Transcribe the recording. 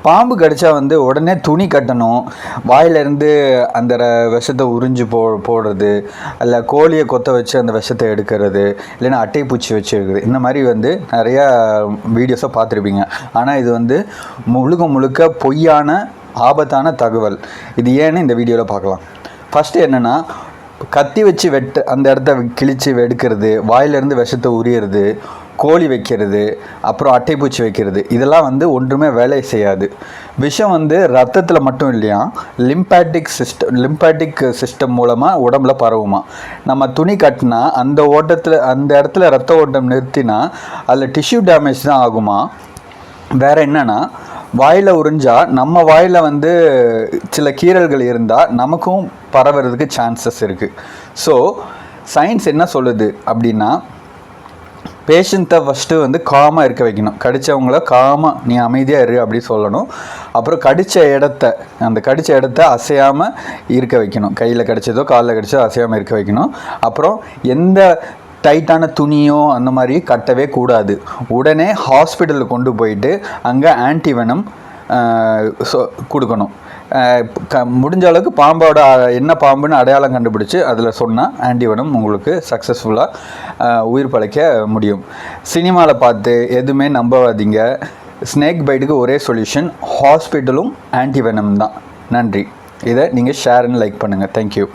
பாம்பு கடிச்சா வந்து உடனே துணி கட்டணும், வாயிலிருந்து அந்த விஷத்தை உறிஞ்சு போடுறது, இல்லை கோழியை கொத்த வச்சு அந்த விஷத்தை எடுக்கிறது, இல்லைன்னா அட்டை பூச்சி வச்சு எடுக்கிறது, இந்த மாதிரி வந்து நிறையா வீடியோஸை பார்த்துருப்பீங்க. ஆனால் இது வந்து முழுக்க பொய்யான ஆபத்தான தகவல். இது ஏன்னு இந்த வீடியோவில் பார்க்கலாம். ஃபஸ்ட்டு என்னென்னா, கத்தி வச்சு அந்த இடத்த கிழித்து எடுக்கிறது, வாயிலிருந்து விஷத்தை உரியறது, கோழி வைக்கிறது, அப்புறம் அட்டைப்பூச்சி வைக்கிறது, இதெல்லாம் வந்து ஒன்றுமே வேலை செய்யாது. விஷம் வந்து ரத்தத்தில் மட்டும் இல்லையா, லிம்பாட்டிக் சிஸ்டம் மூலமாக உடம்புல பரவுமா. நம்ம துணி கட்டினா அந்த இடத்துல ரத்த ஓட்டம் நிறுத்தினா அதில் டிஷ்யூ டேமேஜ் தான் ஆகுமா. வேறு என்னென்னா, வாயில் உறிஞ்சால் நம்ம வாயில் வந்து சில கீறல்கள் இருந்தால் நமக்கும் பரவுறதுக்கு சான்சஸ் இருக்குது. ஸோ சயின்ஸ் என்ன சொல்லுது அப்படின்னா, பேஷண்ட்டை ஃபஸ்ட்டு வந்து காமாக இருக்க வைக்கணும். கடித்தவங்கள காமாக நீ அமைதியாக இரு அப்படி சொல்லணும். அப்புறம் அந்த கடித்த இடத்த அசையாமல் இருக்க வைக்கணும். கையில் கடிச்சதோ காலில் கடிச்சதோ அசையாமல் இருக்க வைக்கணும். அப்புறம் எந்த டைட்டான துணியோ அந்த மாதிரி கட்டவே கூடாது. உடனே ஹாஸ்பிட்டலுக்கு கொண்டு போயிட்டு அங்கே ஆன்டிவெனம் கொடுக்கணும். முடிஞ்ச அளவுக்கு பாம்போட என்ன பாம்புன்னு அடையாளம் கண்டுபிடிச்சி அதில் சொன்னால் ஆன்டிவெனம் உங்களுக்கு சக்ஸஸ்ஃபுல்லாக உயிர் பழைக்க முடியும். சினிமாவில் பார்த்து எதுவுமே நம்பாதீங்க. ஸ்னேக் பைட்டுக்கு ஒரே சொல்யூஷன் ஹாஸ்பிட்டலும் ஆன்டிவெனம் தான். நன்றி. இதை நீங்கள் ஷேர் அண்ட் லைக் பண்ணுங்கள். தேங்க்யூ.